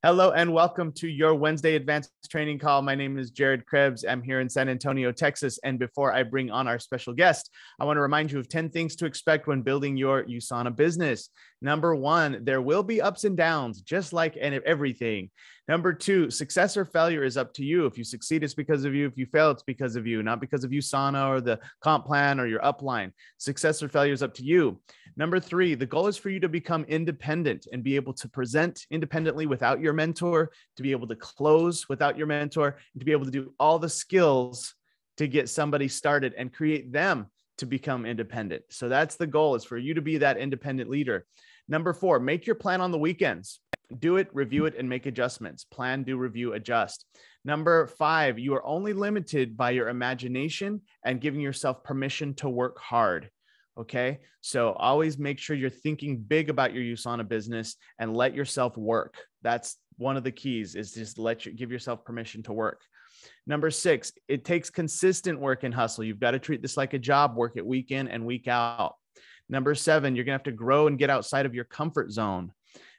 Hello and welcome to your Wednesday advanced training call. My name is Jared Krebs. I'm here in San Antonio, Texas. And before I bring on our special guest, I want to remind you of 10 things to expect when building your USANA business. Number one, there will be ups and downs, just like everything. Number two, success or failure is up to you. If you succeed, it's because of you. If you fail, it's because of you, not because of USANA or the comp plan or your upline. Success or failure is up to you. Number three, the goal is for you to become independent and be able to present independently without your mentor, to be able to close without your mentor, and to be able to do all the skills to get somebody started and create them to become independent. So that's the goal, is for you to be that independent leader. Number four, make your plan on the weekends. Do it, review it, and make adjustments. Plan, do, review, adjust. Number five, you are only limited by your imagination and giving yourself permission to work hard. Okay. So always make sure you're thinking big about your USANA business and let yourself work. That's one of the keys, is just give yourself permission to work. Number six, it takes consistent work and hustle. You've got to treat this like a job, work it week in and week out. Number seven, you're going to have to grow and get outside of your comfort zone.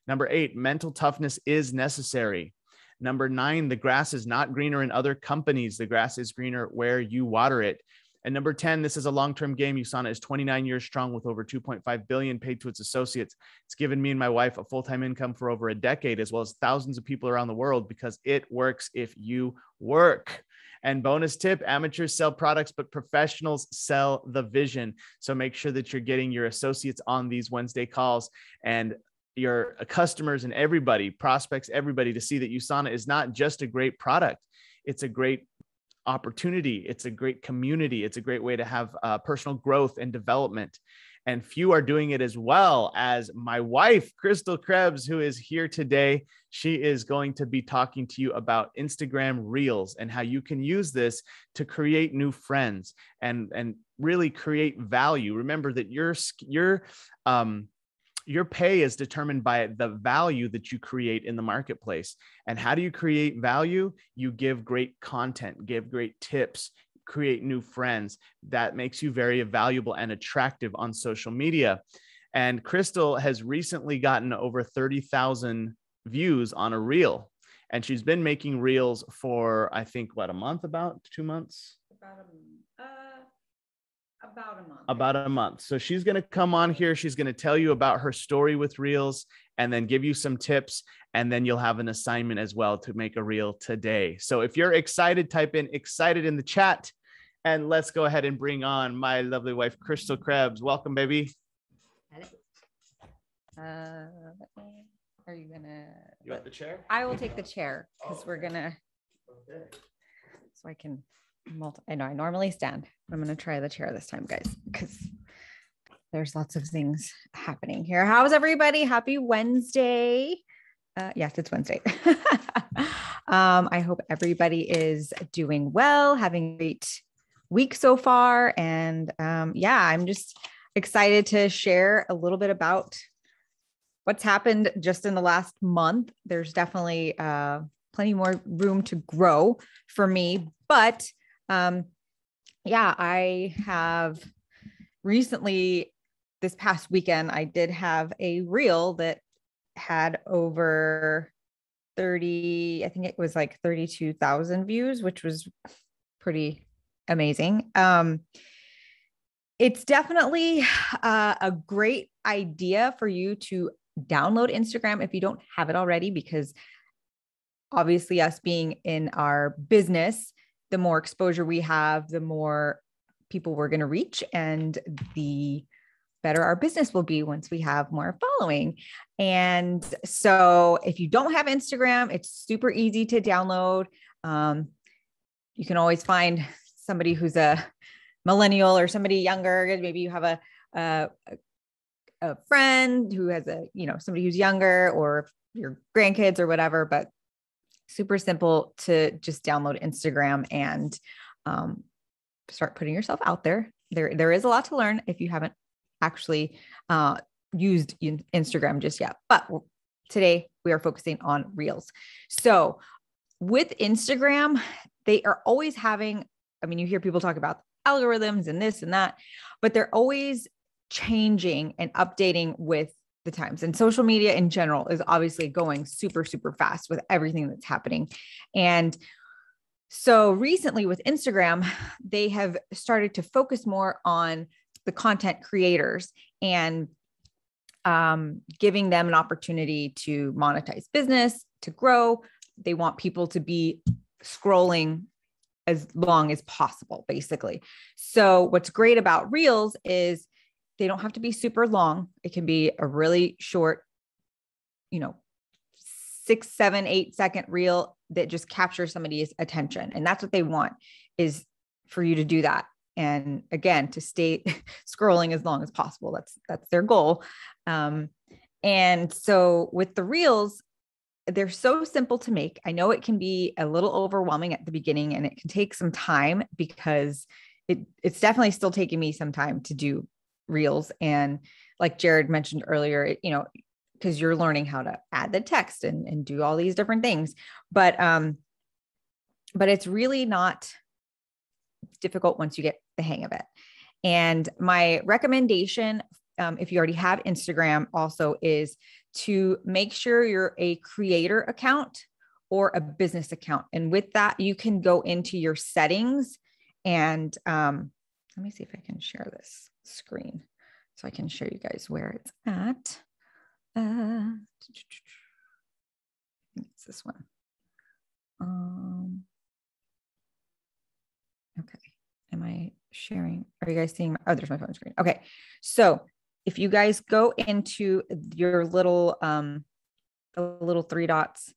Number eight, mental toughness is necessary. Number nine, the grass is not greener in other companies. The grass is greener where you water it. And number 10, this is a long-term game. USANA is 29 years strong with over 2.5 billion paid to its associates. It's given me and my wife a full-time income for over a decade, as well as thousands of people around the world, because it works if you work. And bonus tip, amateurs sell products, but professionals sell the vision. So make sure that you're getting your associates on these Wednesday calls and your customers and everybody, prospects, everybody, to see that USANA is not just a great product. It's a great opportunity. It's a great community. It's a great way to have personal growth and development. And few are doing it as well as my wife, Crystal Krebs, who is here today. She is going to be talking to you about Instagram Reels and how you can use this to create new friends and really create value. Remember that your pay is determined by the value that you create in the marketplace. And how do you create value? You give great content, give great tips, create new friends. That makes you very valuable and attractive on social media. And Crystal has recently gotten over 30,000 views on a reel. And she's been making reels for, I think, a month, about 2 months? About a month. So she's going to come on here. She's going to tell you about her story with Reels and then give you some tips. And then you'll have an assignment as well to make a reel today. So if you're excited, type in excited in the chat, and let's go ahead and bring on my lovely wife, Crystal Krebs. Welcome, baby. Are you want the chair? I will take the chair because we're gonna. Okay. So I can. I know I normally stand. I'm going to try the chair this time, guys, because there's lots of things happening here. How's everybody? Happy Wednesday. Yes, it's Wednesday. I hope everybody is doing well, having a great week so far. And I'm just excited to share a little bit about what's happened just in the last month. There's definitely plenty more room to grow for me, but I have recently, this past weekend, I did have a reel that had over 30, I think it was like 32,000 views, which was pretty amazing. It's definitely a great idea for you to download Instagram if you don't have it already, because obviously us being in our business, the more exposure we have, the more people we're going to reach, and the better our business will be once we have more following. And so if you don't have Instagram, it's super easy to download. You can always find somebody who's a millennial or somebody younger. Maybe you have a friend who has somebody who's younger, or your grandkids or whatever, but super simple to just download Instagram and start putting yourself out there. There is a lot to learn if you haven't actually used Instagram just yet. But today we are focusing on Reels. So with Instagram, they are always having, you hear people talk about algorithms and this and that, but they're always changing and updating with the times. And social media in general is obviously going super, super fast with everything that's happening. And so recently with Instagram, they have started to focus more on the content creators and giving them an opportunity to monetize business, to grow. They want people to be scrolling as long as possible, basically. So what's great about Reels is they don't have to be super long. It can be a really short, 6, 7, 8 second reel that just captures somebody's attention. And that's what they want, is for you to do that. And again, to stay scrolling as long as possible. That's their goal. And so with the Reels, they're so simple to make. I know it can be a little overwhelming at the beginning, and it can take some time because it's definitely still taking me some time to do Reels. And like Jared mentioned earlier, because you're learning how to add the text and do all these different things. But it's really not difficult once you get the hang of it. And my recommendation, if you already have Instagram also, is to make sure you're a creator account or a business account. And with that, you can go into your settings and let me see if I can share this screen so I can show you guys where it's at. I think it's this one. Okay. Am I sharing? Are you guys seeing? Oh, there's my phone screen. Okay. So if you guys go into your little, the little 3 dots,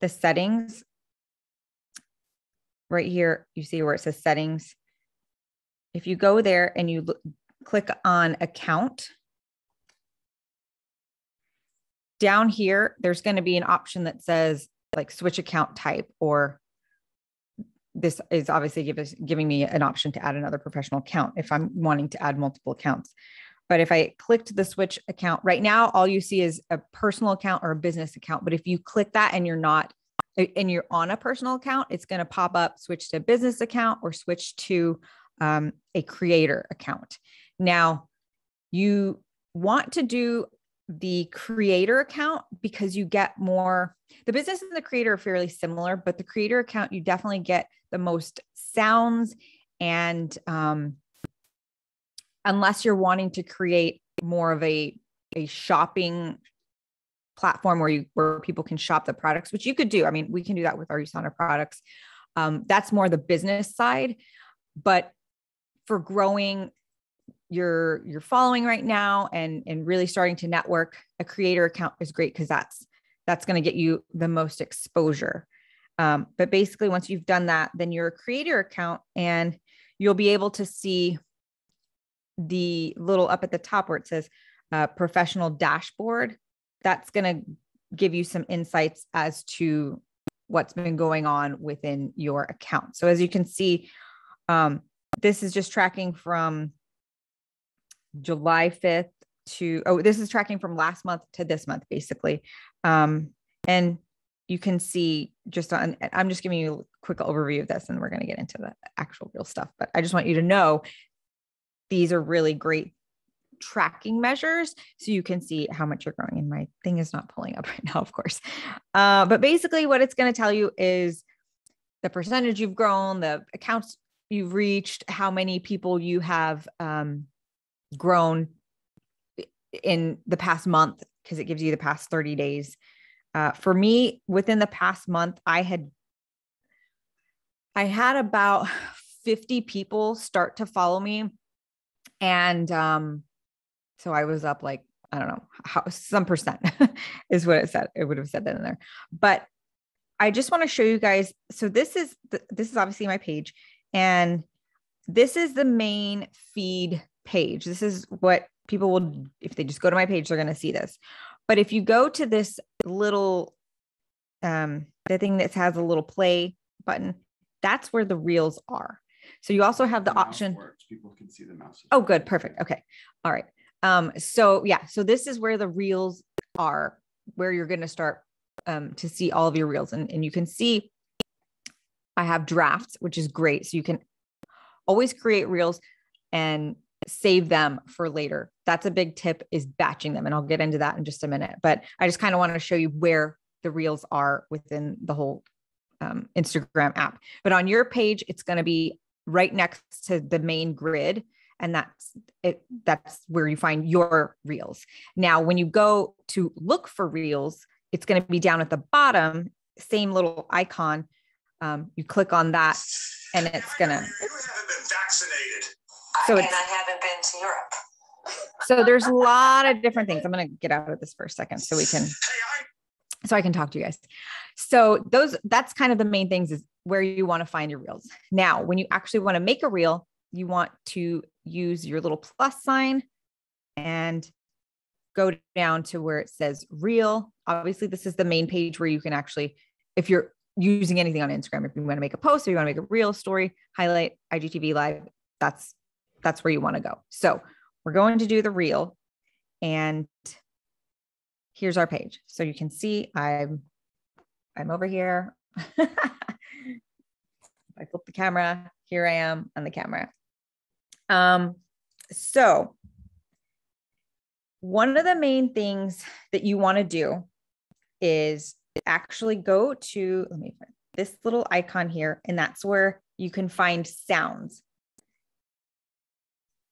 the settings right here, you see where it says settings. If you go there and you click on account, down here, there's going to be an option that says like switch account type, or this is obviously giving me an option to add another professional account if I'm wanting to add multiple accounts. But if I clicked the switch account right now, all you see is a personal account or a business account. But if you click that and you're on a personal account, it's going to pop up, switch to a business account or switch to a creator account. Now, you want to do the creator account because you get more. The business and the creator are fairly similar, but the creator account, you definitely get the most sounds. And unless you're wanting to create more of a shopping platform where people can shop the products, which you could do. I mean, we can do that with our USANA products. That's more the business side, but for growing your following right now and really starting to network, a creator account is great because that's going to get you the most exposure. But basically, once you've done that, then you're a creator account and you'll be able to see the little up at the top where it says professional dashboard. That's going to give you some insights as to what's been going on within your account. So as you can see, this is just tracking from July 5th this is tracking from last month to this month, basically. And you can see I'm just giving you a quick overview of this, and we're going to get into the actual real stuff, but I just want you to know these are really great tracking measures so you can see how much you're growing. And my thing is not pulling up right now, of course. But basically what it's going to tell you is the percentage you've grown, the accounts you've reached, how many people you have grown in the past month, because it gives you the past 30 days. For me, within the past month, I had about 50 people start to follow me. And so I was up like, I don't know, some percent is what it said. It would have said that in there. But I just want to show you guys. So this is obviously my page. And this is the main feed page. This is what people will, if they just go to my page, they're going to see this. But if you go to this little, the thing that has a little play button, that's where the reels are. So you also have the option. Works. People can see the mouse. Oh, good. Perfect. Okay. All right. So this is where the reels are, where you're going to start to see all of your reels. And you can see I have drafts, which is great. So you can always create reels and save them for later. That's a big tip, is batching them. And I'll get into that in just a minute, but I just kind of want to show you where the reels are within the whole Instagram app. But on your page, it's going to be right next to the main grid. And that's it. That's where you find your reels. Now, when you go to look for reels, it's going to be down at the bottom, same little icon. You click on that and it's going to. You haven't been vaccinated. So I haven't been to Europe. So there's a lot of different things. I'm going to get out of this for a second so I can talk to you guys. So that's kind of the main things, is where you want to find your reels. Now, when you actually want to make a reel, you want to use your little plus sign and go down to where it says reel. Obviously, this is the main page where you can actually, if you're using anything on Instagram, if you want to make a post or you want to make a reel, story, highlight, IGTV live, that's where you want to go. So we're going to do the reel, and here's our page. So you can see I'm over here. If I flip the camera, here I am on the camera. So one of the main things that you want to do is actually go to, let me find this little icon here, and that's where you can find sounds.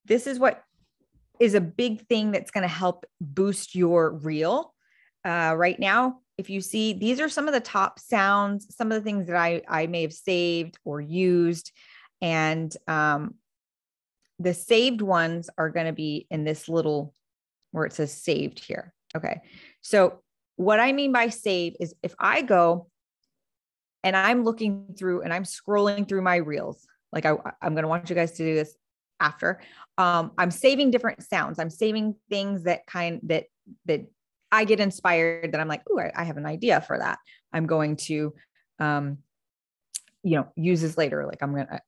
This is what is a big thing that's going to help boost your reel. Right now, if you see, these are some of the top sounds, some of the things that I may have saved or used. And the saved ones are going to be in this little, where it says saved here. Okay. So what I mean by save is, if I go and I'm looking through and I'm scrolling through my reels, like I'm going to want you guys to do this after, I'm saving different sounds. I'm saving things that that I get inspired, that I'm like, oh, I have an idea for that. I'm going to, use this later. Like, I'm going to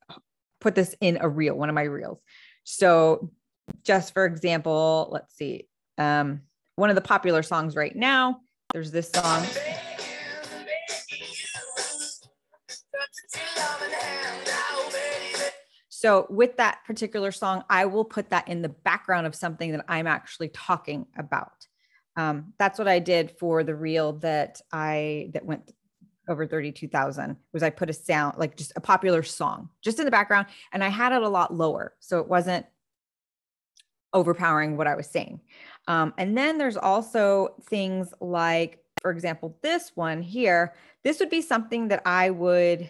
put this in a reel, one of my reels. So just for example, let's see. One of the popular songs right now, there's this song. So with that particular song, I will put that in the background of something that I'm actually talking about. That's what I did for the reel that went over 32,000, was I put a sound, like just a popular song, just in the background. And I had it a lot lower, so it wasn't overpowering what I was saying. And then there's also things like, for example, this one here, this would be something that I would,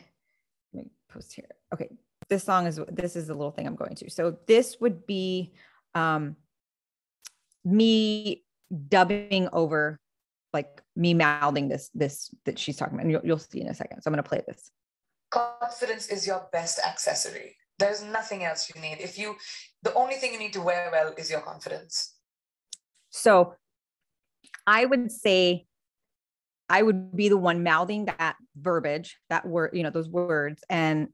let me post here. Okay. This is the little thing I'm going to. So this would be me dubbing over, like me mouthing this that she's talking about. And you'll see in a second. So I'm going to play this. Confidence is your best accessory. There's nothing else you need. The only thing you need to wear well is your confidence. So I would say I would be the one mouthing that verbiage, that word, those words, and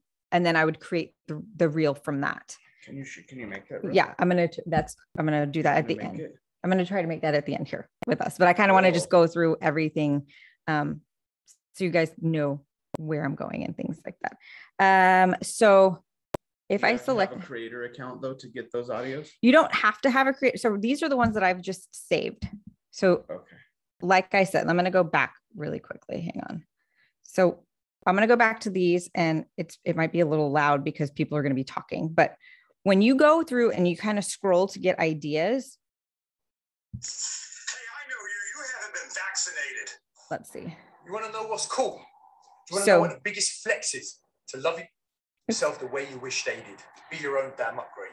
then I would create the reel from that. Can you make that? Yeah, I'm going to do that at the end. I'm going to try to make that at the end here with us, but I kind of want to just go through everything. So you guys know where I'm going and things like that. So if I select a creator account though, to get those audios, you don't have to have a creator. So these are the ones that I've just saved. So like I said, I'm going to go back really quickly. Hang on. So I'm going to go back to these, and it might be a little loud because people are going to be talking, but when you go through and you kind of scroll to get ideas. Hey, I know you haven't been vaccinated. Let's see. You want to know what's cool? You want to know what the biggest flex is? To love yourself the way you wish they did. Be your own damn upgrade.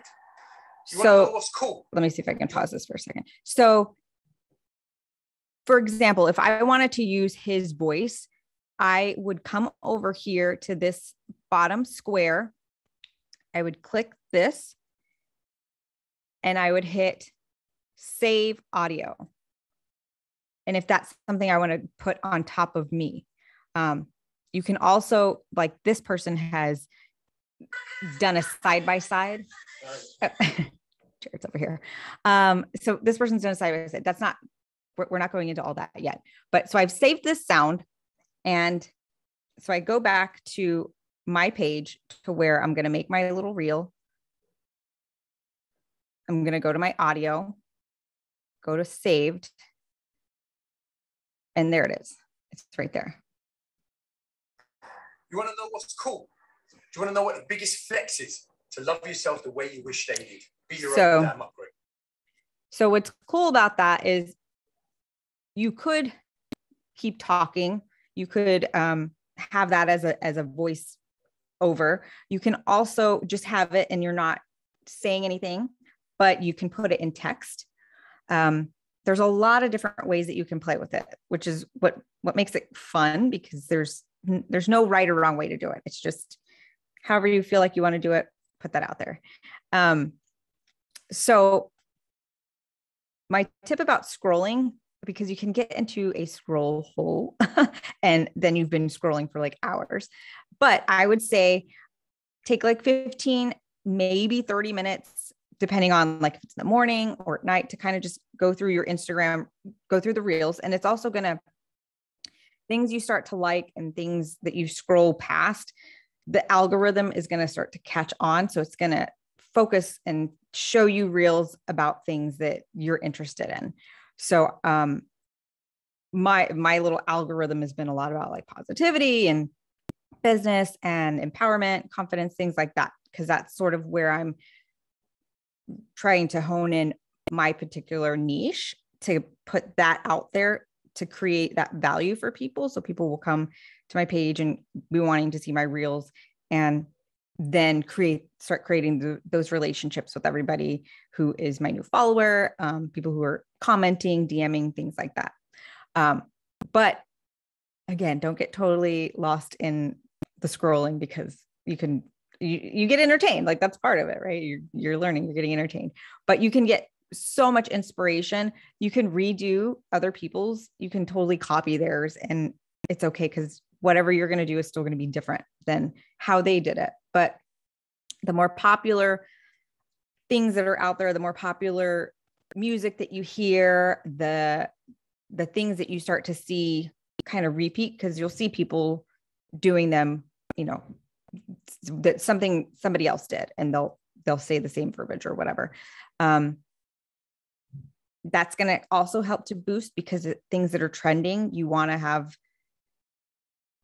You want to know what's cool? Let me see if I can pause this for a second. So for example, if I wanted to use his voice, I would come over here to this bottom square. I would click this and I would hit save audio. And if that's something I want to put on top of me, you can also, like this person has done a side-by-side. Jared's over here. So this person's done a side-by-side. That's not, we're not going into all that yet. But so I've saved this sound. And so I go back to my page to where I'm going to make my little reel. I'm going to go to my audio, go to saved. And there it is. It's right there. You want to know what's cool? Do you want to know what the biggest flex is? To love yourself the way you wish they did. Be your own damn upgrade. So what's cool about that is you could keep talking. You could have that as a voice over. You can also just have it and you're not saying anything, but you can put it in text. There's a lot of different ways that you can play with it, which is what makes it fun, because there's no right or wrong way to do it. It's just however you feel like you want to do it, put that out there. So my tip about scrolling, because you can get into a scroll hole and then you've been scrolling for like hours, but I would say take like 15, maybe 30 minutes, depending on like if it's in the morning or at night, to kind of just go through your Instagram, go through the reels. And it's also going to, things you start to like and things that you scroll past, the algorithm is going to start to catch on. So it's going to focus and show you reels about things that you're interested in. So my little algorithm has been a lot about like positivity and business and empowerment, confidence, things like that, because that's sort of where I'm trying to hone in my particular niche, to put that out there to create that value for people. So people will come to my page and be wanting to see my reels, and then start creating those relationships with everybody who is my new follower, people who are commenting, DMing, things like that. But again, don't get totally lost in the scrolling, because you get entertained. Like that's part of it, right? You're learning, you're getting entertained, but you can get so much inspiration. You can redo other people's, you can totally copy theirs, and it's okay, because whatever you're going to do is still going to be different than how they did it. But the more popular things that are out there, the more popular music that you hear, the things that you start to see kind of repeat, because you'll see people doing them, that somebody else did, and they'll say the same verbiage or whatever. That's going to also help to boost, because things that are trending, you want to have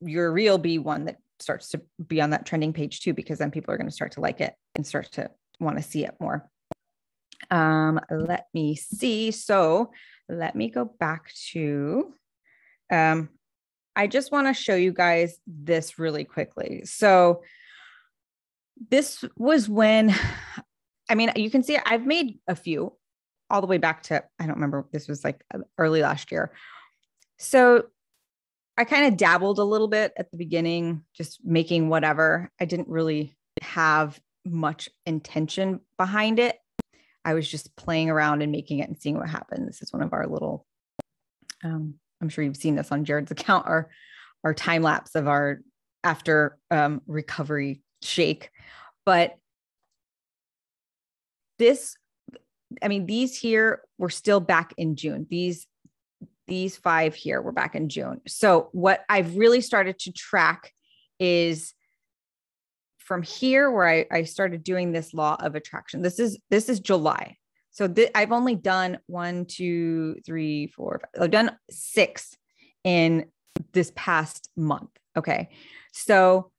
your reel be one that starts to be on that trending page too, because then people are going to start to like it and start to want to see it more. Let me see. So let me go back to, I just want to show you guys this really quickly. So this was when, you can see I've made a few all the way back to, I don't remember, this was like early last year. So I kind of dabbled a little bit at the beginning, just making whatever. I didn't really have much intention behind it. I was just playing around and making it and seeing what happened. This is one of our little, I'm sure you've seen this on Jared's account, our time lapse of our after recovery shake. But these here were still back in June. These 5 here were back in June. So what I've really started to track is from here, where I started doing this law of attraction. This is July. So I've only done 1, 2, 3, 4, 5. I've done 6 in this past month. Okay. So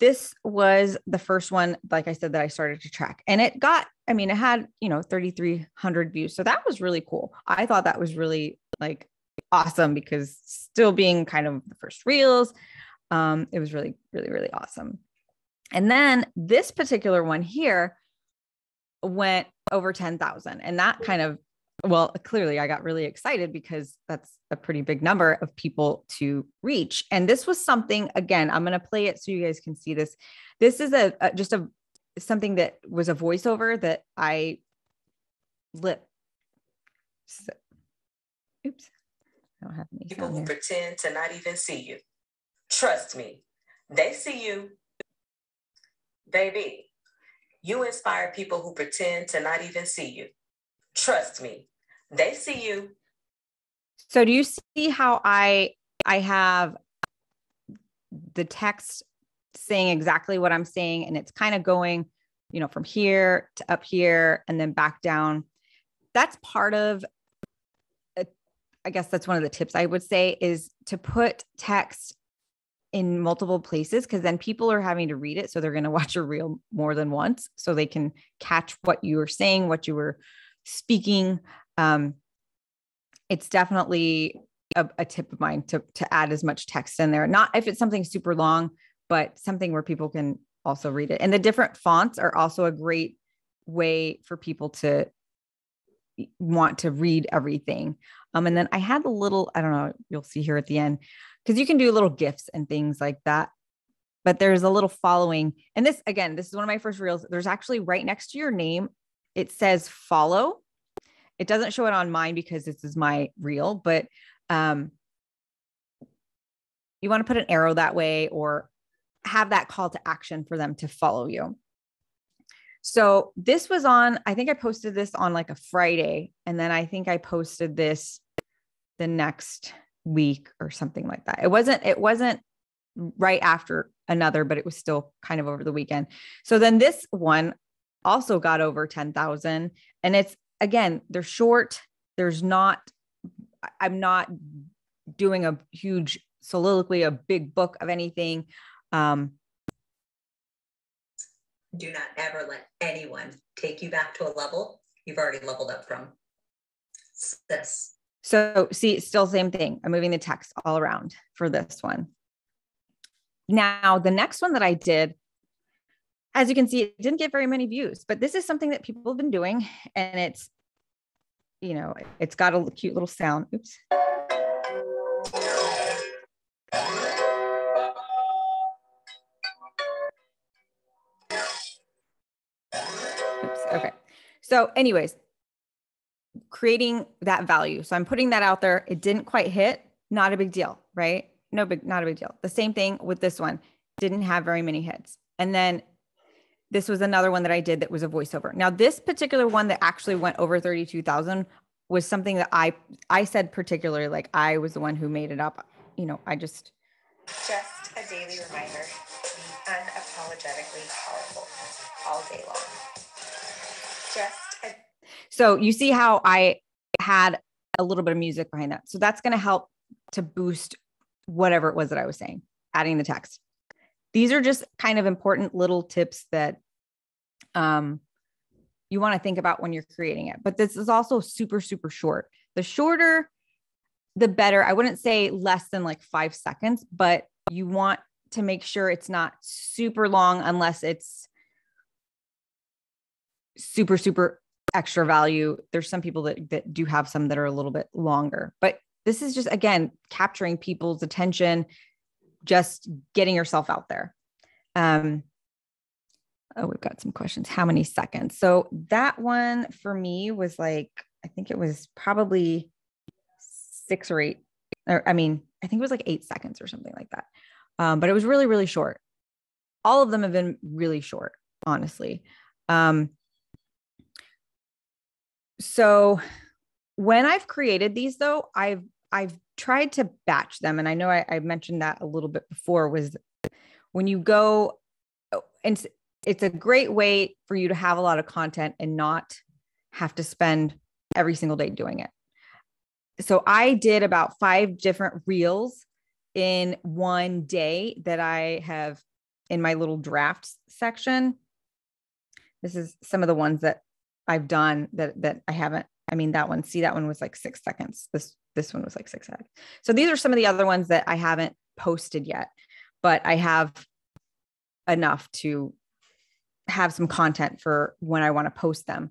this was the first one, like I said, that I started to track, and it had, 3,300 views. So that was really cool. I thought that was really like awesome, because still being kind of the first reels, it was really, really, really awesome. And then this particular one here went over 10,000, and that kind of, clearly I got really excited, because that's a pretty big number of people to reach. And this was something, again, I'm going to play it so you guys can see this. This is something that was a voiceover that I lit. Oops. I don't have any People who here. pretend to not even see you. Trust me, they see you. Baby, you inspire people who pretend to not even see you. Trust me, they see you. So do you see how I have the text saying exactly what I'm saying, and it's kind of going from here to up here and then back down. That's part of, I guess that's one of the tips I would say, is to put text in multiple places, because then people are having to read it. So they're going to watch a reel more than once so they can catch what you were saying, what you were speaking. It's definitely a tip of mine to add as much text in there. Not if it's something super long, but something where people can also read it. And the different fonts are also a great way for people to want to read everything. And then I had a little, I don't know, you'll see here at the end, because you can do little GIFs and things like that. But there's a little following. And this, again, this is one of my first reels. There's actually right next to your name, it says follow. It doesn't show it on mine because this is my reel, but you want to put an arrow that way or have that call to action for them to follow you. So this was on, I think I posted this on like a Friday, and then I think I posted this the next week or something like that. It wasn't right after another, but it was still kind of over the weekend. So then this one also got over 10,000, and it's, again, they're short. I'm not doing a huge soliloquy, a big book of anything. Do not ever let anyone take you back to a level you've already leveled up from. This. So see, still same thing. I'm moving the text all around for this one. Now, the next one that I did, as you can see, it didn't get very many views, but this is something that people have been doing, and it's, it's got a cute little sound. Oops. Okay. So anyways, creating that value. So I'm putting that out there. It didn't quite hit. Not a big deal, right? Not a big deal. The same thing with this one. Didn't have very many hits. And then this was another one that I did that was a voiceover. Now, this particular one that actually went over 32,000 was something that I said particularly, like I was the one who made it up. I just a daily reminder, be unapologetically powerful all day long. So you see how I had a little bit of music behind that. So that's going to help to boost whatever it was that I was saying, adding the text. These are just kind of important little tips that you want to think about when you're creating it. But this is also super, super short. The shorter, the better. I wouldn't say less than like 5 seconds, but you want to make sure it's not super long unless it's super, super extra value. There's some people that do have some that are a little bit longer, but this is just, again, capturing people's attention, just getting yourself out there. We've got some questions. How many seconds? So that one for me was like, I think it was probably 6 or 8, I think it was like 8 seconds or something like that. But it was really, really short. All of them have been really short, honestly. So when I've created these though, I've tried to batch them. And I know I mentioned that a little bit before, was when you go, and it's a great way for you to have a lot of content and not have to spend every single day doing it. So I did about 5 different reels in one day that I have in my little drafts section. This is some of the ones that I've done that I haven't. That one was like 6 seconds. This one was like 6 seconds. So these are some of the other ones that I haven't posted yet, but I have enough to have some content for when I want to post them.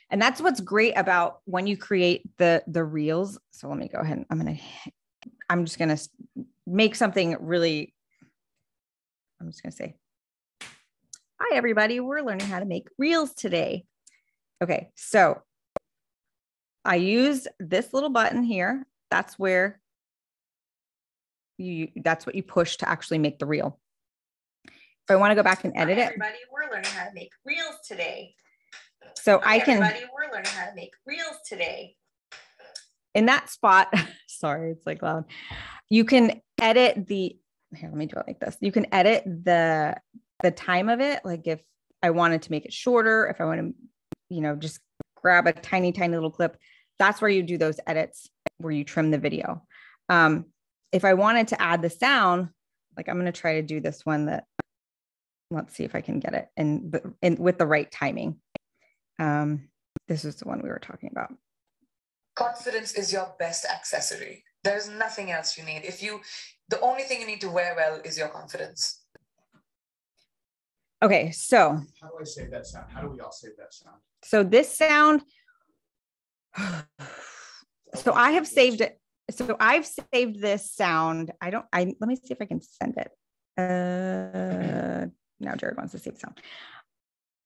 And that's what's great about when you create the reels. So let me go ahead. I'm just going to make something really, I'm just going to say, hi, everybody. We're learning how to make reels today. Okay. So I use this little button here. That's where that's what you push to actually make the reel. If I want to go back and edit it. Everybody, we're learning how to make reels today. So I can. Everybody, we're learning how to make reels today. In that spot, sorry, it's like loud. You can edit here, let me do it like this. You can edit the time of it. Like if I wanted to make it shorter, if I want to, you know, just grab a tiny, tiny little clip, that's where you do those edits where you trim the video. If I wanted to add the sound, like I'm going to try to do this one that, let's see if I can get it and with the right timing. This is the one we were talking about. Confidence is your best accessory. There's nothing else you need. The only thing you need to wear well is your confidence. Okay, so how do I save that sound? How do we all save that sound? So this sound, so I have saved it. So I've saved this sound. Let me see if I can send it. Now Jared wants to save sound.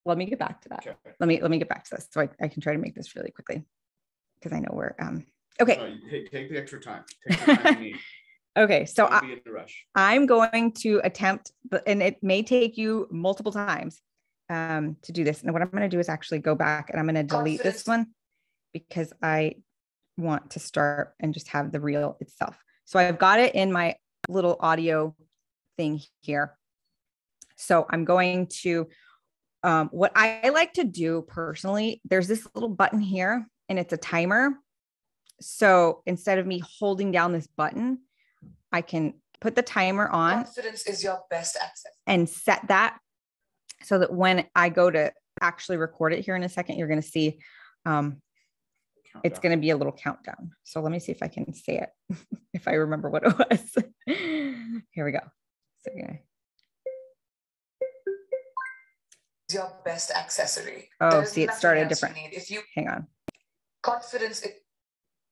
Let me get back to that. Okay. Let me get back to this so I can try to make this really quickly because I know we're, okay. No, take the extra time. Take the time you need. Okay, so I'm going to attempt, and it may take you multiple times to do this. And what I'm going to do is actually go back and I'm going to delete this one because I want to start and just have the reel itself. So I've got it in my little audio thing here. So I'm going to, what I like to do personally, there's this little button here and it's a timer. So instead of me holding down this button, I can put the timer on. Confidence is your best access. And set that so that when I go to actually record it here in a second, you're going to see it's going to be a little countdown. So let me see if I can say it, if I remember what it was. Here we go. So, yeah. Your best accessory. Oh, there's see, it started different. Hang on. Confidence.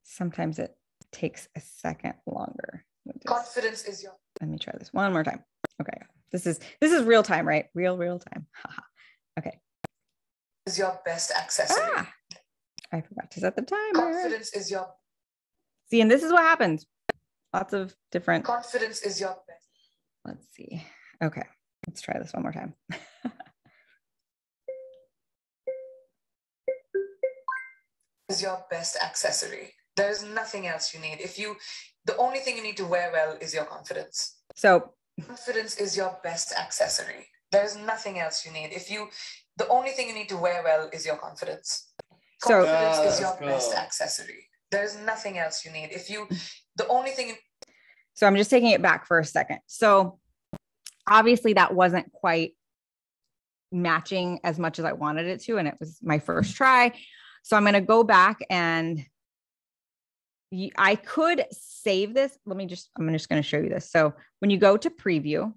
Sometimes it takes a second longer. Confidence is your. Let me try this one more time. Okay, this is real time, right? Real time. Okay. Is your best accessory. I forgot to set the timer. Confidence is your. See, and this is what happens. Lots of different. Confidence is your best. Let's see. Okay, let's try this one more time. Is your best accessory. There's nothing else you need. The only thing you need to wear well is your confidence. So confidence is your best accessory. There's nothing else you need. The only thing you need to wear well is your confidence. Confidence is your best accessory. There's nothing else you need. The only thing. So I'm just taking it back for a second. So obviously that wasn't quite matching as much as I wanted it to, and it was my first try. So I'm going to go back and I could save this. I'm just going to show you this. So when you go to preview,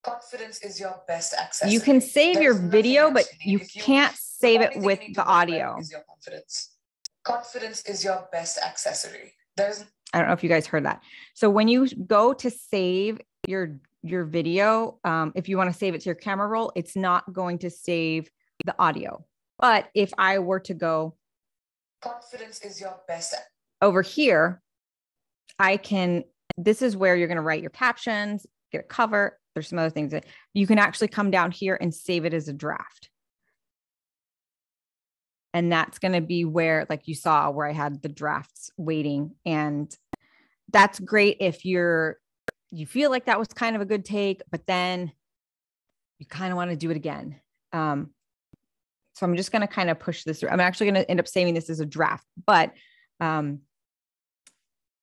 confidence is your best accessory. You can save your video, but you can't save it with the audio. Is your confidence. Confidence is your best accessory. I don't know if you guys heard that. So when you go to save your video, if you want to save it to your camera roll, it's not going to save the audio. But if I were to go, confidence is your best over here, this is where you're going to write your captions, get a cover. There's some other things that you can actually come down here and save it as a draft. And that's going to be where, like you saw, where I had the drafts waiting. And that's great if you feel like that was kind of a good take, but then you kind of want to do it again. So I'm just going to kind of push this through. I'm actually going to end up saving this as a draft, but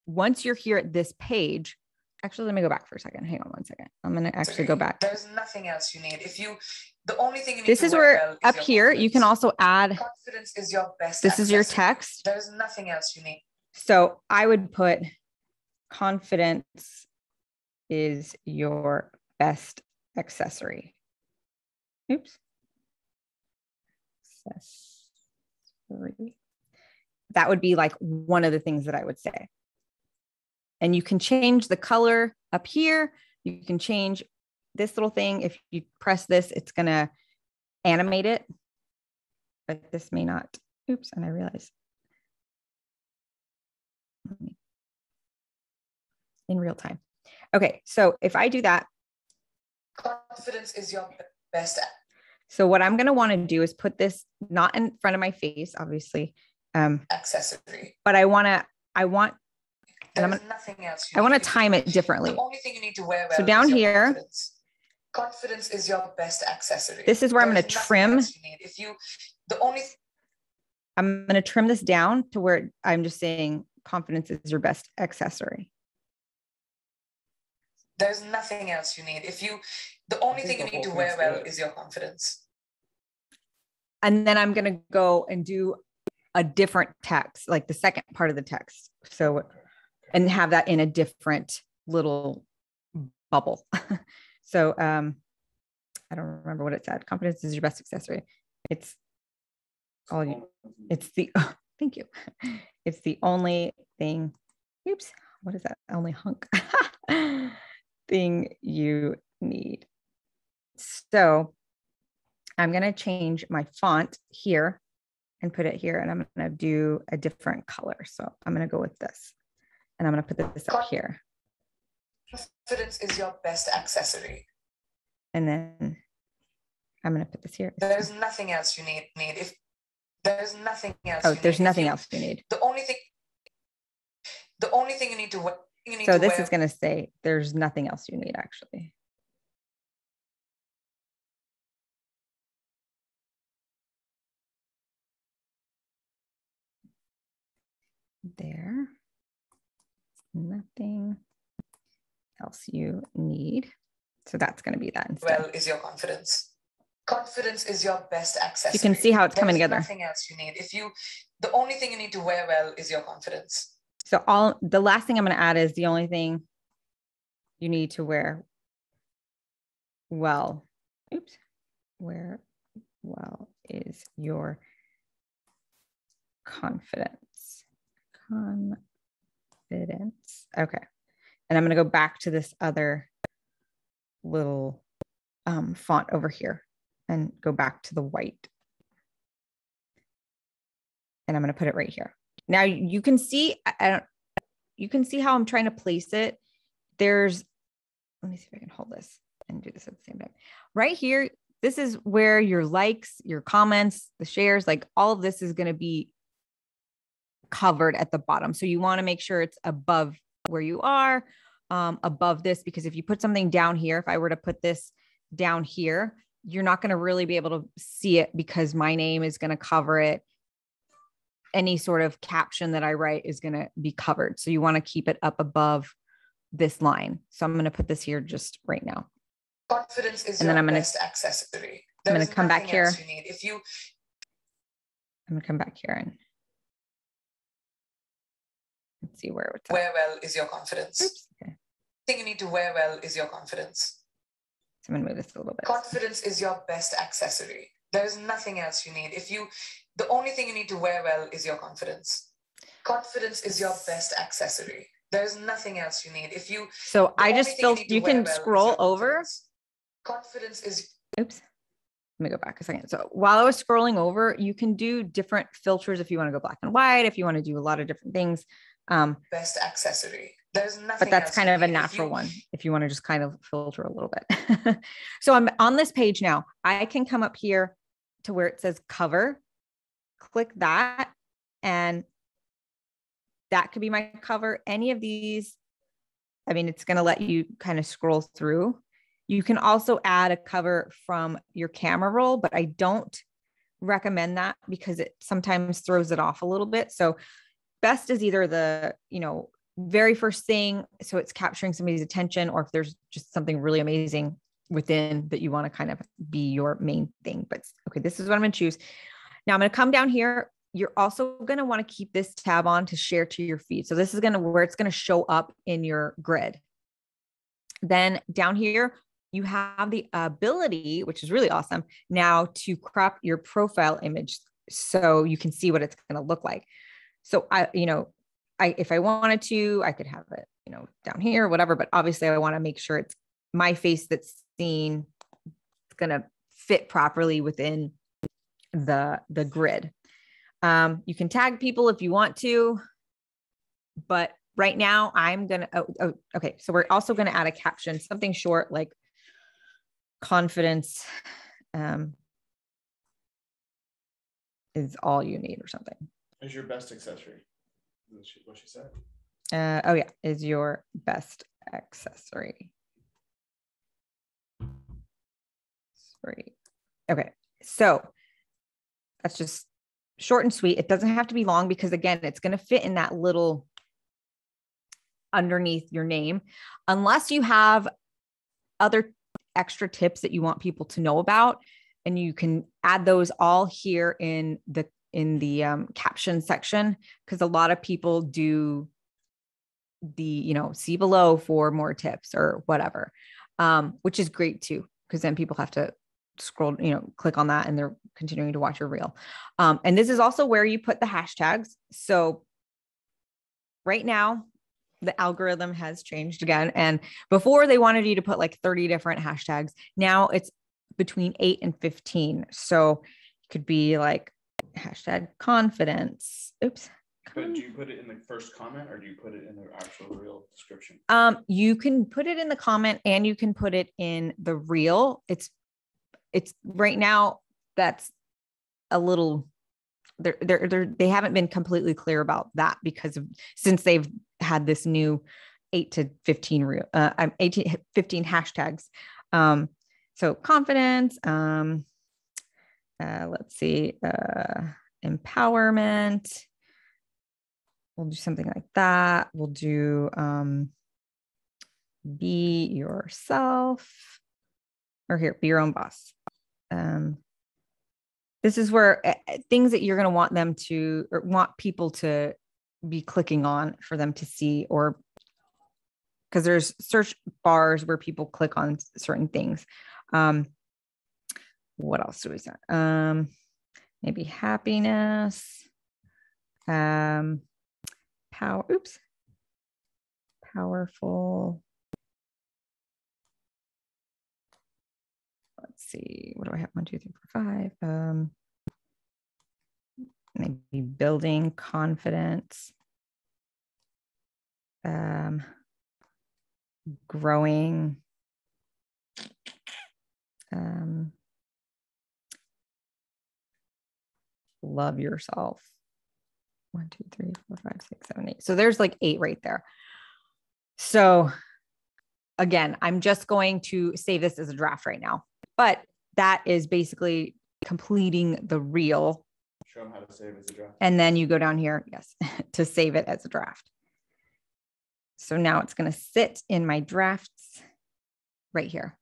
once you're here at this page, actually, let me go back for a second. Hang on one second. I'm going to actually go back. There's nothing else you need. The only thing you need this is where up here, you can also add, confidence is your best. This is your text. There's nothing else you need. So I would put confidence is your best accessory. Oops. That would be like one of the things that I would say. And you can change the color up here. You can change this little thing. If you press this, it's going to animate it, but this may not. Oops. And I realized in real time. Okay. So if I do that, confidence is your best. So what I'm going to want to do is put this not in front of my face, obviously. Accessory. But I want There's nothing else. I want to time it differently. The only thing you need to wear well so down here, Confidence is your best accessory. This is where I'm going to trim. I'm going to trim this down to where I'm just saying confidence is your best accessory. There's nothing else you need. The only thing you need to wear well is your confidence. And then I'm going to go and do a different text, like the second part of the text. So, and have that in a different little bubble. So, I don't remember what it said. Confidence is your best accessory. It's all you, it's the, thank you. It's the only thing. Oops. What is that? Only hunk thing you need. So I'm going to change my font here and put it here. And I'm going to do a different color. So I'm going to go with this and I'm going to put this up here. Confidence is your best accessory. And then I'm going to put this here. There's nothing else you need. There's nothing else. Oh, there's nothing else you need. The only thing you need to wear. So this is going to say there's nothing else you need actually. There. Nothing else you need. So that's going to be that instead. Well, is your confidence. Confidence is your best accessory. You can see how it's coming together. Nothing else you need. The only thing you need to wear well is your confidence. So the last thing I'm going to add is the only thing you need to wear well. Oops. Wear well is your confidence. Confidence. Okay. And I'm going to go back to this other little font over here and go back to the white. And I'm going to put it right here. Now you can see, you can see how I'm trying to place it. Let me see if I can hold this and do this at the same time. Right here, this is where your likes, your comments, the shares, like all of this is going to be covered at the bottom. So you want to make sure it's above where you are, above this, because if you put something down here, if I were to put this down here, you're not going to really be able to see it because my name is going to cover it. Any sort of caption that I write is going to be covered. So you want to keep it up above this line. So I'm going to put this here just right now. Confidence is your best accessory. I'm going to come back here. You need. I'm going to come back here and let's see where it's at. Wear well is your confidence. Oops, okay. The thing you need to wear well is your confidence. So I'm going to move this a little bit. Confidence is your best accessory. There's nothing else you need. The only thing you need to wear well is your confidence. Confidence is your best accessory. There's nothing else you need. So I just feel you can scroll over. Confidence is. Oops. Let me go back a second. So while I was scrolling over, you can do different filters if you want to go black and white, if you want to do a lot of different things. Best accessory. There's nothing. But that's kind of a natural one if you want to just kind of filter a little bit. So I'm on this page now. I can come up here to where it says cover, click that, and that could be my cover. Any of these, I mean, it's going to let you kind of scroll through. You can also add a cover from your camera roll, but I don't recommend that because it sometimes throws it off a little bit. So best is either the, very first thing, so it's capturing somebody's attention, or if there's just something really amazing within that you want to kind of be your main thing. But okay, this is what I'm going to choose. Now I'm going to come down here. You're also going to want to keep this tab on to share to your feed. So this is where it's going to show up in your grid. Then down here, you have the ability, which is really awesome, now to crop your profile image so you can see what it's going to look like. So if I wanted to, I could have it, down here or whatever, but obviously I want to make sure it's my face that's seen. It's going to fit properly within the grid. You can tag people if you want to, but right now I'm going to, okay. So we're also going to add a caption, something short, like confidence is all you need or something. Is your best accessory. What she said. Oh yeah, is your best accessory. 3. Okay. So that's just short and sweet. It doesn't have to be long because again, it's going to fit in that little underneath your name, unless you have other extra tips that you want people to know about. And you can add those all here in the caption section, because a lot of people do the, see below for more tips or whatever, which is great too, because then people have to scroll, click on that and they're continuing to watch your reel. And this is also where you put the hashtags. So right now, the algorithm has changed again. And before they wanted you to put like 30 different hashtags. Now it's between 8 and 15. So it could be like hashtag confidence. Oops. But do you put it in the first comment or do you put it in the actual reel description? You can put it in the comment and you can put it in the reel. It's right now that's a little, they haven't been completely clear about that since they've had this new 8 to 15 15 hashtags. So confidence, let's see, empowerment. We'll do something like that. We'll do be yourself, or here, be your own boss. This is where things that you're going to want them to, or want people to be clicking on for them to see, or because there's search bars where people click on certain things. What else do we say? Maybe happiness, powerful. Let's see. What do I have? 1, 2, 3, 4, 5. Maybe building confidence. Growing. Love yourself. 1, 2, 3, 4, 5, 6, 7, 8. So there's like 8 right there. So again, I'm just going to save this as a draft right now, but that is basically completing the reel. Show them how to save as a draft. And then you go down here, yes, to save it as a draft. So now it's going to sit in my drafts right here.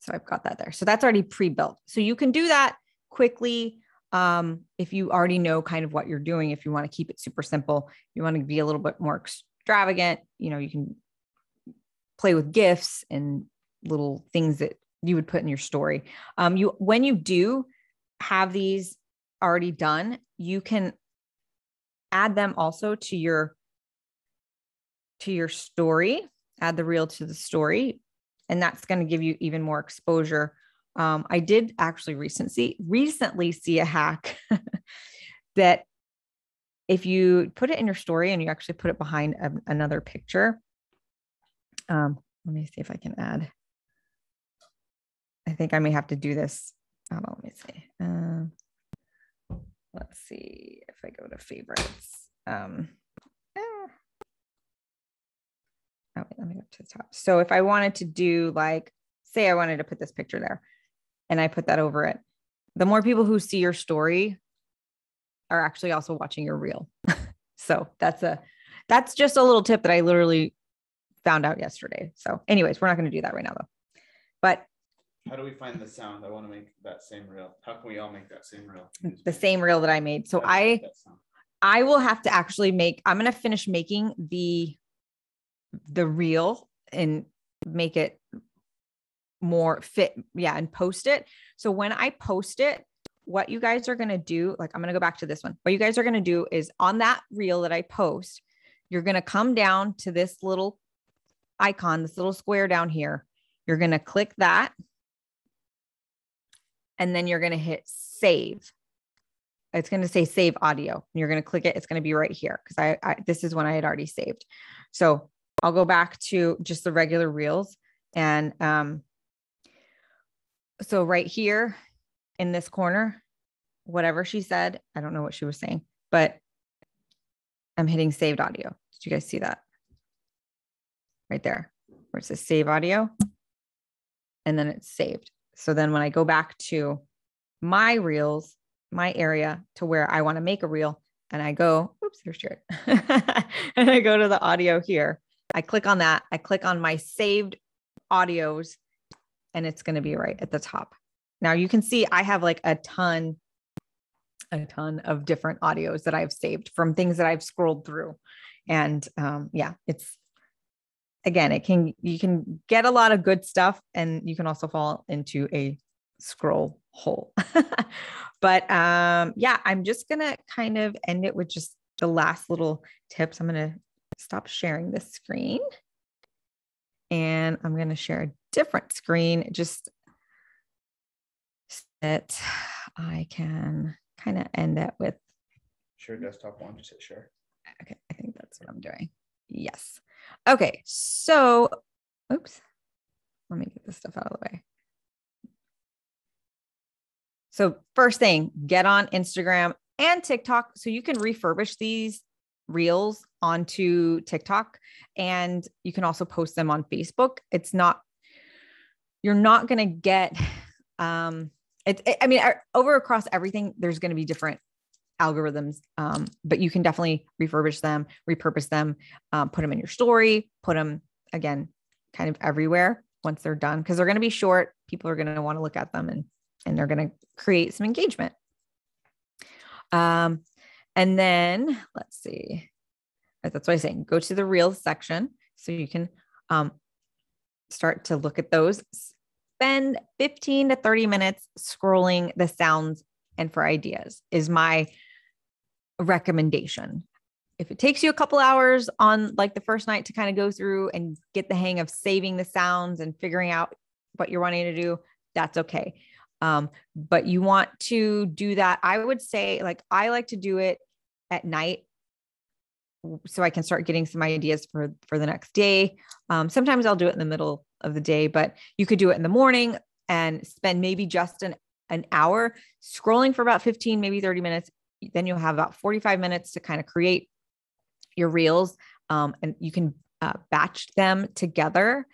So I've got that there. So that's already pre-built. So you can do that quickly. If you already know kind of what you're doing, if you want to keep it super simple, you want to be a little bit more extravagant, you can play with GIFs and little things that you would put in your story. When you do have these already done, you can add them also to your story, add the reel to the story, and that's going to give you even more exposure. I did actually recently see a hack that if you put it in your story and you actually put it behind another picture, let me see if I can add. I think I may have to do this. Hold on, let me see. Let's see if I go to favorites. Let me go to the top. So if I wanted to do say I wanted to put this picture there and I put that over it, the more people who see your story are actually also watching your reel. So that's just a little tip that I literally found out yesterday. So anyways, we're not going to do that right now though. But how do we find the sound? I want to make that same reel. How can we all make that same reel? The same reel that I made. So I will have to actually I'm going to finish making the reel and make it more fit. Yeah. And post it. So when I post it, what you guys are going to do, I'm going to go back to this one. What you guys are going to do is on that reel that I post, you're going to come down to this little icon, this little square down here. You're going to click that. And then you're going to hit save. It's going to say save audio. And you're going to click it. It's going to be right here because this is one I had already saved. So I'll go back to just the regular reels. And so right here in this corner, whatever she said, I don't know what she was saying, but I'm hitting saved audio. Did you guys see that? Right there where it says save audio. And then it's saved. So then when I go back to my reels, my area to where I want to make a reel, and I go, oops, there's Jared. And I go to the audio here. I click on that. I click on my saved audios, and it's going to be right at the top. Now you can see I have like a ton of different audios that I've saved from things that I've scrolled through. And yeah, it's, again, you can get a lot of good stuff, and you can also fall into a scroll hole. But yeah, I'm just going to kind of end it with just the last little tips. I'm going to stop sharing this screen, and I'm going to share a different screen just so that I can kind of end it with share desktop one. Just hit share. Okay. I think that's what I'm doing. Yes. Okay. So, oops, let me get this stuff out of the way. So first thing, get on Instagram and TikTok so you can refurbish these reels onto TikTok, and you can also post them on Facebook. You're not going to get, over across everything, there's going to be different algorithms, but you can definitely refurbish them, repurpose them, put them in your story, put them again, kind of everywhere once they're done, because they're going to be short. People are going to want to look at them, and they're going to create some engagement. And then let's see, that's what I'm saying. Go to the Reels section so you can start to look at those. Spend 15 to 30 minutes scrolling the sounds and for ideas is my recommendation. If it takes you a couple hours on like the first night to kind of go through and get the hang of saving the sounds and figuring out what you're wanting to do, that's okay. But you want to do that. I would say, like, I like to do it at night so I can start getting some ideas for the next day. Sometimes I'll do it in the middle of the day, but you could do it in the morning and spend maybe just an hour scrolling for about 15, maybe 30 minutes. Then you'll have about 45 minutes to kind of create your reels. And you can batch them together.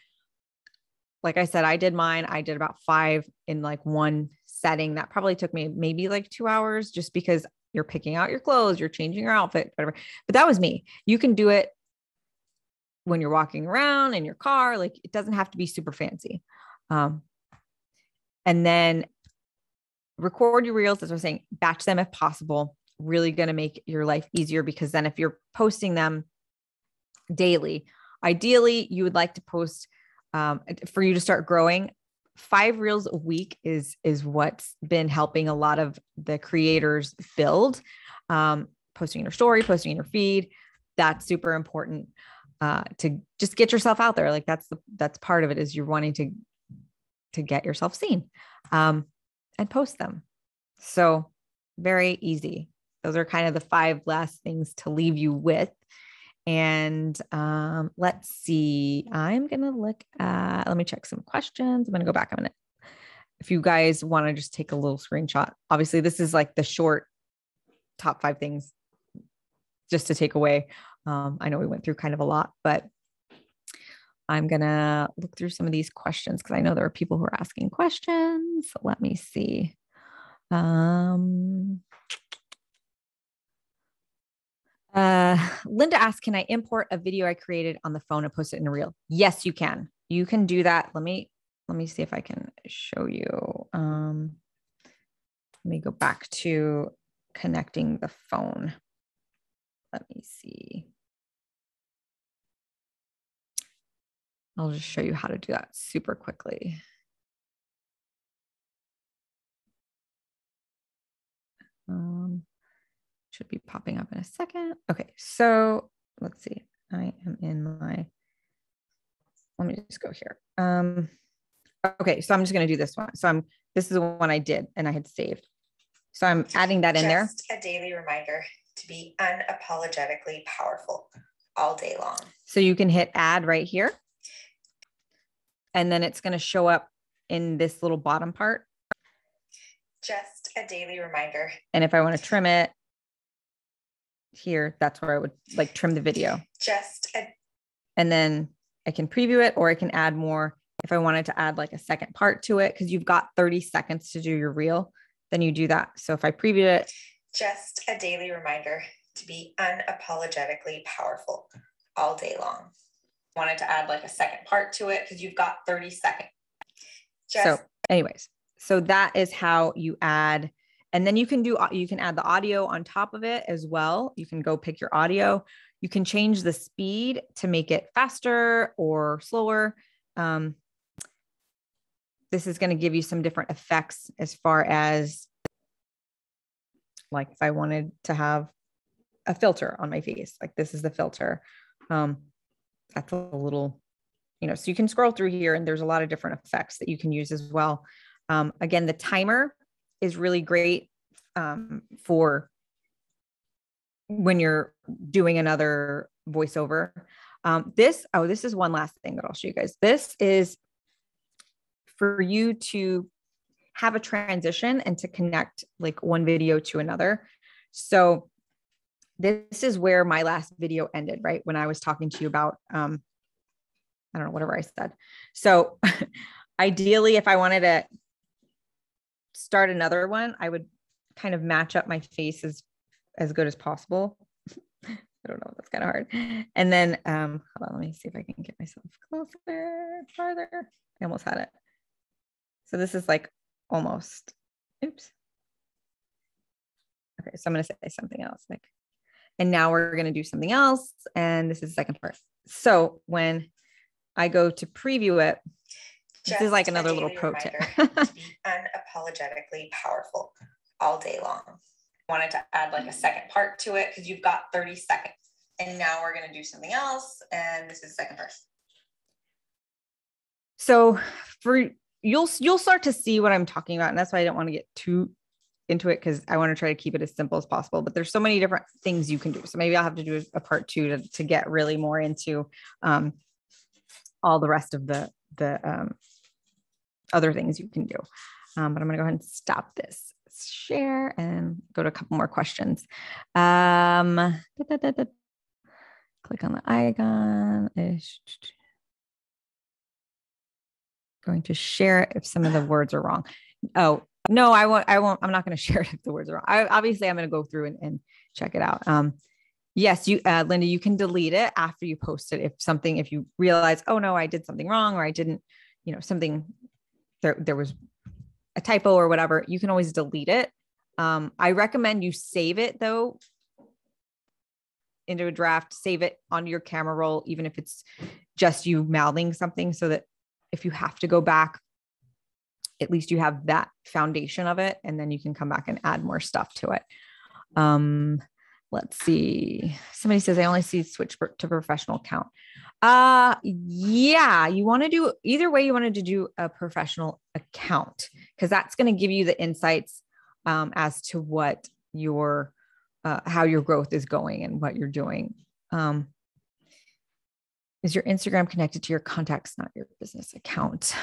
Like I said, I did mine. I did about 5 in like one setting. That probably took me maybe like 2 hours, just because you're picking out your clothes, you're changing your outfit, whatever. But that was me. You can do it when you're walking around in your car. Like, it doesn't have to be super fancy. And then record your reels, as I was saying, batch them if possible. Really going to make your life easier, because then if you're posting them daily, ideally you would like to post, for you to start growing, 5 reels a week is what's been helping a lot of the creators build. Posting in your story, posting in your feed. That's super important to just get yourself out there. Like, that's part of it, is you're wanting to get yourself seen, and post them. So very easy. Those are kind of the 5 last things to leave you with. And let's see, I'm going to let me check some questions. I'm going to go back a minute. If you guys want to just take a little screenshot, obviously this is like the short top 5 things just to take away. I know we went through kind of a lot, but I'm going to look through some of these questions, because I know there are people who are asking questions. So let me see. Linda asked, can I import a video I created on the phone and post it in a reel? Yes, you can. You can do that. Let me see if I can show you. Let me go back to connecting the phone. Let me see. I'll just show you how to do that super quickly. Should be popping up in a second. Okay, so let's see. I am in my, let me just go here. Okay, so I'm just going to do this one. So this is the one I did and I had saved. So I'm adding that in there. Just a daily reminder to be unapologetically powerful all day long. So you can hit add right here. And then it's going to show up in this little bottom part. Just a daily reminder. And if I want to trim it here, that's where I would like trim the video. And then I can preview it, or I can add more if I wanted to add like a second part to it, because you've got 30 seconds to do your reel, then you do that. So if I preview it. Just a daily reminder to be unapologetically powerful all day long. Wanted to add like a second part to it because you've got 30 seconds. So anyways, so that is how you add, and then you can add the audio on top of it as well. You can go pick your audio. You can change the speed to make it faster or slower. This is going to give you some different effects as far as like if I wanted to have a filter on my face, like this is the filter. That's a little, so you can scroll through here and there's a lot of different effects that you can use as well. Again, the timer is really great for when you're doing another voiceover. This is one last thing that I'll show you guys. This is for you to have a transition and to connect like one video to another. So this is where my last video ended, right? When I was talking to you about, I don't know, whatever I said. So ideally, if I wanted to start another one, I would kind of match up my face as good as possible. I don't know. That's kind of hard. And then, hold on, let me see if I can get myself closer, farther. I almost had it. So this is like almost, oops. Okay. So I'm going to say something else like, and now we're going to do something else. And this is the second part. So when I go to preview it, this is like another little pro tip. To be unapologetically powerful all day long. Wanted to add like a second part to it because you've got 30 seconds. And now we're going to do something else. And this is the second part. So you'll start to see what I'm talking about. And that's why I don't want to get too into it because I want to try to keep it as simple as possible, but there's so many different things you can do. So maybe I'll have to do a part 2 to get really more into all the rest of the other things you can do. But I'm going to go ahead and stop this share and go to a couple more questions. Click on the icon. Going to share it if some of the words are wrong. Oh, no, I won't. I'm not going to share it if the words are wrong. Obviously, I'm going to go through and check it out. Yes, Linda, you can delete it after you post it. If you realize, oh no, I did something wrong, or I didn't, something, there was a typo or whatever, you can always delete it. I recommend you save it though into a draft, save it on your camera roll, even if it's just you mouthing something, so that if you have to go back, at least you have that foundation of it, and then you can come back and add more stuff to it. Let's see. Somebody says, I only see switch to professional account. Yeah, you want to do either way. You wanted to do a professional account because that's going to give you the insights as to what your, how your growth is going and what you're doing. Is your Instagram connected to your contacts, not your business account?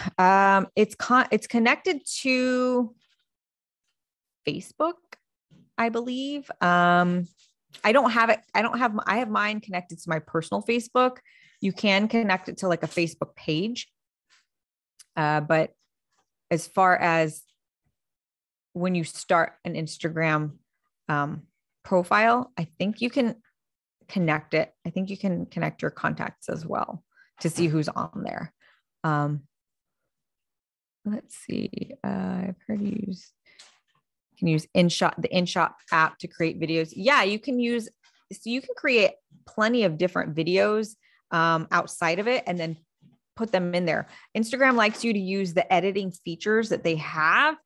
It's connected to Facebook, I believe. I have mine connected to my personal Facebook. You can connect it to like a Facebook page. But as far as when you start an Instagram profile, I think you can connect it. I think you can connect your contacts as well to see who's on there. Let's see. I've heard you can use the InShot app to create videos. Yeah, you can create plenty of different videos outside of it and then put them in there. Instagram likes you to use the editing features that they have.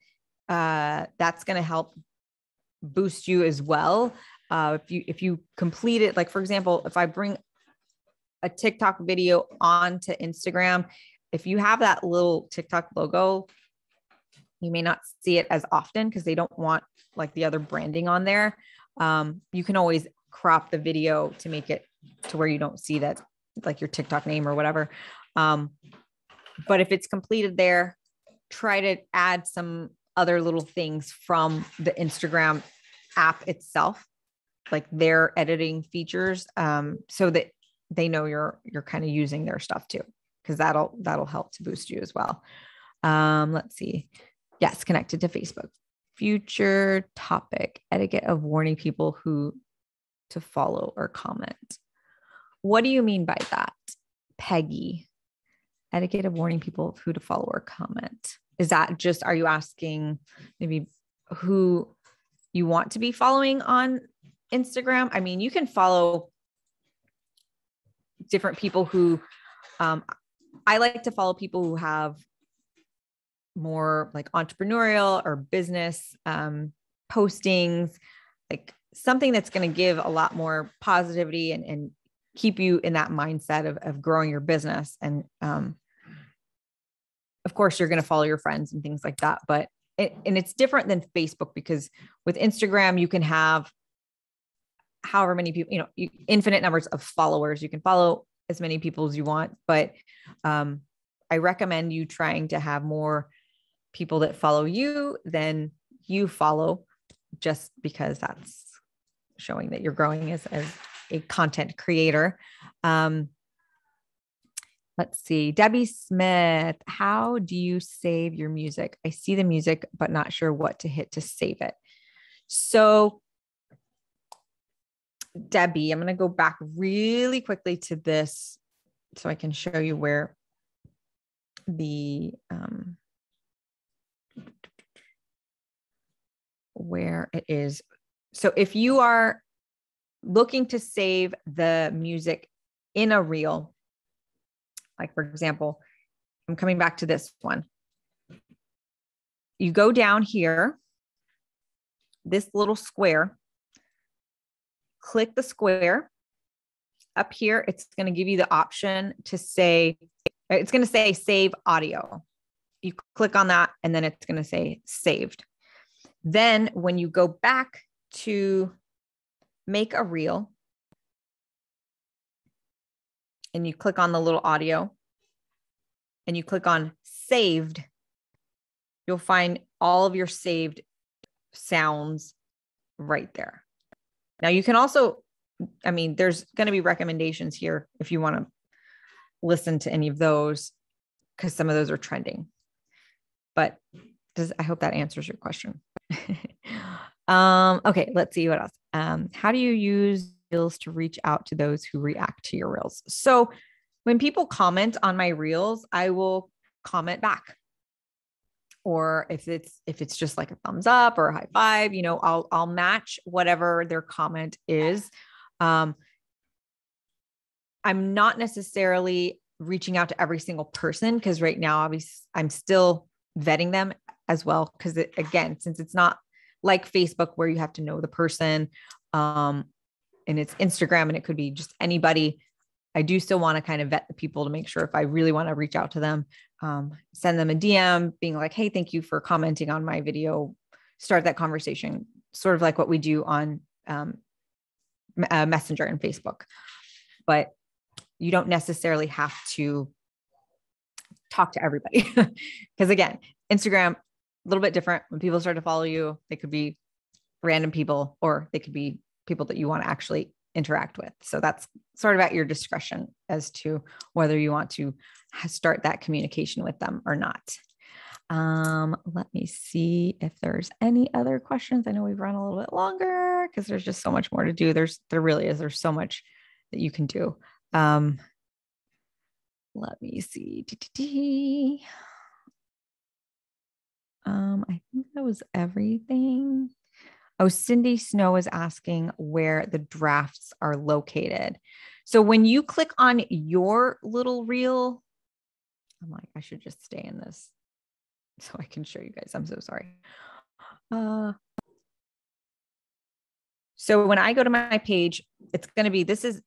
That's going to help boost you as well. If you complete it, like for example, if I bring a TikTok video onto Instagram, if you have that little TikTok logo, you may not see it as often because they don't want like the other branding on there. You can always crop the video to make it to where you don't see that, like your TikTok name or whatever. But if it's completed there, try to add some other little things from the Instagram app itself, like their editing features, so that they know you're kind of using their stuff too. because that'll help to boost you as well. Let's see. Yes, connected to Facebook. Future topic, etiquette of warning people who to follow or comment. What do you mean by that, Peggy? Etiquette of warning people who to follow or comment. Is that just, are you asking maybe who you want to be following on Instagram? I mean, you can follow different people who, I like to follow people who have more like entrepreneurial or business postings, like something that's going to give a lot more positivity and keep you in that mindset of growing your business. And of course, you're going to follow your friends and things like that. But it's different than Facebook, because with Instagram, you can have however many people, infinite numbers of followers. You can follow as many people as you want. But I recommend you trying to have more people that follow you than you follow, just because that's showing that you're growing as a content creator. Let's see. Debbie Smith, how do you save your music? I see the music, but not sure what to hit to save it. So Debbie, I'm going to go back really quickly to this so I can show you where where it is. So if you are looking to save the music in a reel, like for example, I'm coming back to this one. You go down here, this little square, click the square. Up here, it's going to give you the option to say, it's going to say save audio. You click on that and then it's going to say saved. Then when you go back to make a reel and you click on the little audio and you click on saved, you'll find all of your saved sounds right there. Now you can also, there's going to be recommendations here if you want to listen to any of those, because some of those are trending. But I hope that answers your question. Okay, let's see what else. How do you use reels to reach out to those who react to your reels? So when people comment on my reels, I will comment back. Or if it's just like a thumbs up or a high five, I'll match whatever their comment is. I'm not necessarily reaching out to every single person, because right now, obviously, I'm still vetting them as well. Because again, since it's not like Facebook where you have to know the person, and it's Instagram and it could be just anybody, I do still want to kind of vet the people to make sure if I really want to reach out to them, send them a DM being like, hey, thank you for commenting on my video, start that conversation, sort of like what we do on Messenger and Facebook. But you don't necessarily have to talk to everybody. Because again, Instagram, a little bit different. When people start to follow you, they could be random people, or they could be people that you want to actually interact with. So that's sort of at your discretion as to whether you want to start that communication with them or not. Let me see if there's any other questions. I know we've run a little bit longer because there's just so much more to do. There really is. There's so much that you can do. Let me see. I think that was everything. Oh, Cindy Snow is asking where the drafts are located. So when you click on your little reel, I'm like, I should just stay in this so I can show you guys. I'm so sorry. So when I go to my page, it's going to be, this is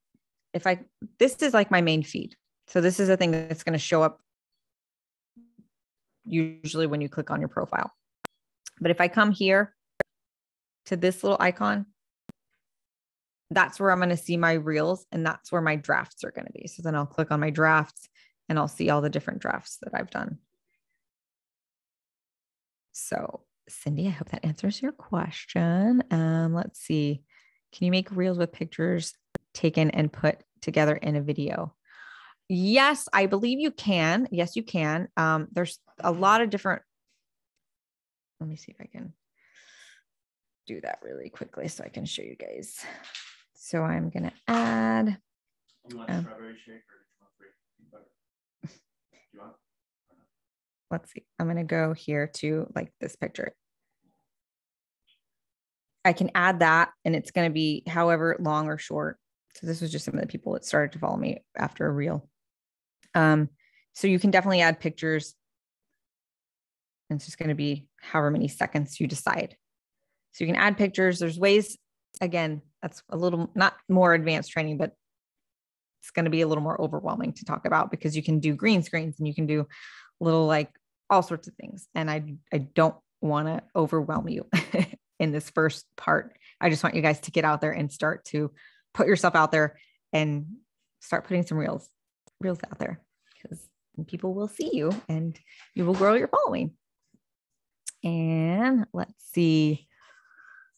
like my main feed. So this is the thing that's going to show up usually when you click on your profile. But if I come here to this little icon, that's where I'm going to see my reels, and that's where my drafts are going to be. So then I'll click on my drafts and I'll see all the different drafts that I've done. So Cindy, I hope that answers your question. Let's see. Can you make reels with pictures taken and put together in a video? Yes, I believe you can. Yes, you can. There's a lot of different, let me see if I can do that really quickly so I can show you guys. So I'm going to add. You want strawberry shake or do you want peanut butter? Do you want? Let's see. I'm going to go here to like this picture. I can add that and it's going to be however long or short. So this was just some of the people that started to follow me after a reel. So you can definitely add pictures. And it's just going to be however many seconds you decide. So you can add pictures. There's ways, again, that's a little, not more advanced training, but it's going to be a little more overwhelming to talk about because you can do green screens and you can do little, like all sorts of things. And I don't want to overwhelm you in this first part. I just want you guys to get out there and start to put yourself out there and start putting some reels out there because people will see you and you will grow your following. And let's see,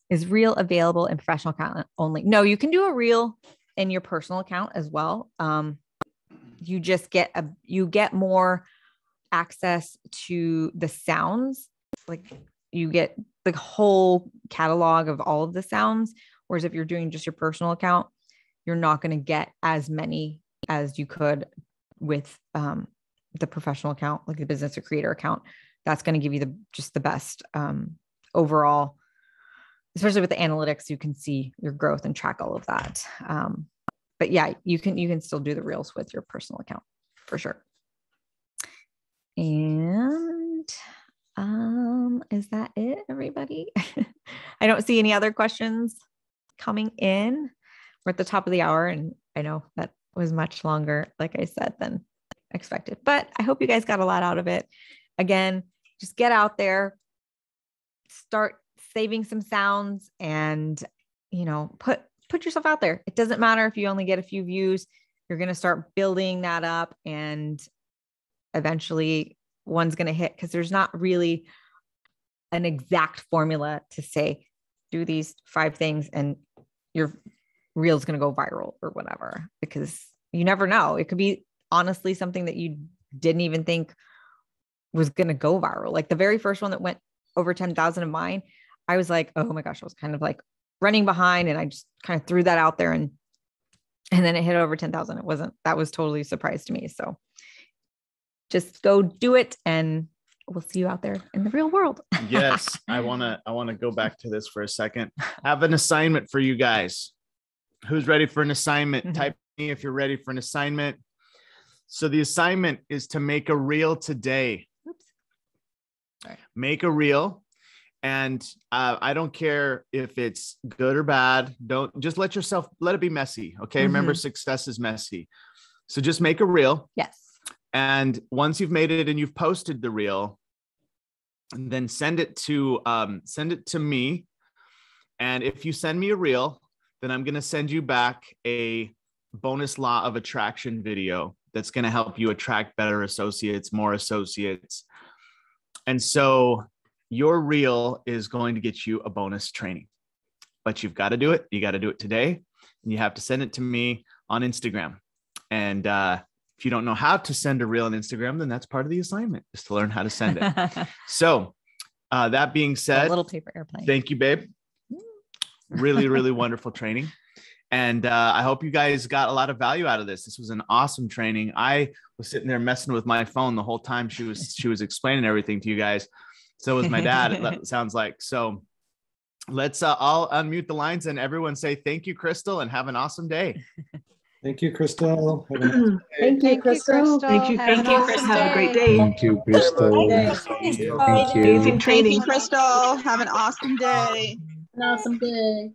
is reel available in professional account only? No, you can do a reel in your personal account as well. You just get more access to the sounds. Like you get the whole catalog of all of the sounds. Whereas if you're doing just your personal account, you're not going to get as many as you could with the professional account, like the business or creator account. That's going to give you the best overall, especially with the analytics, you can see your growth and track all of that. But yeah, you can still do the reels with your personal account for sure. And is that it, everybody? I don't see any other questions coming in. We're at the top of the hour, and I know that was much longer, like I said, than expected, but I hope you guys got a lot out of it. Again, just get out there, start saving some sounds and, put yourself out there. It doesn't matter if you only get a few views, you're going to start building that up and eventually one's going to hit because there's not really an exact formula to say, do these 5 things and your reel is going to go viral or whatever, because you never know. It could be honestly something that you didn't even think was going to go viral. Like the very first one that went over 10,000 of mine, I was like, oh my gosh, I was kind of like running behind and I just kind of threw that out there and then it hit over 10,000. That was totally a surprise to me. So just go do it and we'll see you out there in the real world. Yes. I want to go back to this for a second. I have an assignment for you guys. Who's ready for an assignment? Mm-hmm. Type me if you're ready for an assignment. So the assignment is to make a reel today. Oops. Right. Make a reel. And I don't care if it's good or bad. Don't just let it be messy. Okay. Mm-hmm. Remember, success is messy. So just make a reel. Yes. And once you've made it and you've posted the reel, then send it to me. And if you send me a reel, then I'm going to send you back a bonus law of attraction video that's going to help you attract better associates, more associates. And so your reel is going to get you a bonus training, but you've got to do it. You got to do it today and you have to send it to me on Instagram. And if you don't know how to send a reel on Instagram, then that's part of the assignment is to learn how to send it. So that being said, a little paper airplane. Thank you, babe. Really, really wonderful training. And I hope you guys got a lot of value out of this. This was an awesome training. I was sitting there messing with my phone the whole time she was explaining everything to you guys. So was my dad, it sounds like. So let's all unmute the lines and everyone say thank you, Crystal, and have an awesome day. Thank you, Crystal. Thank you, Crystal. Thank you, Crystal. Have a great day. Thank you, Crystal. Thank you. Amazing training. Thank you, Crystal. Have an awesome day. An awesome day.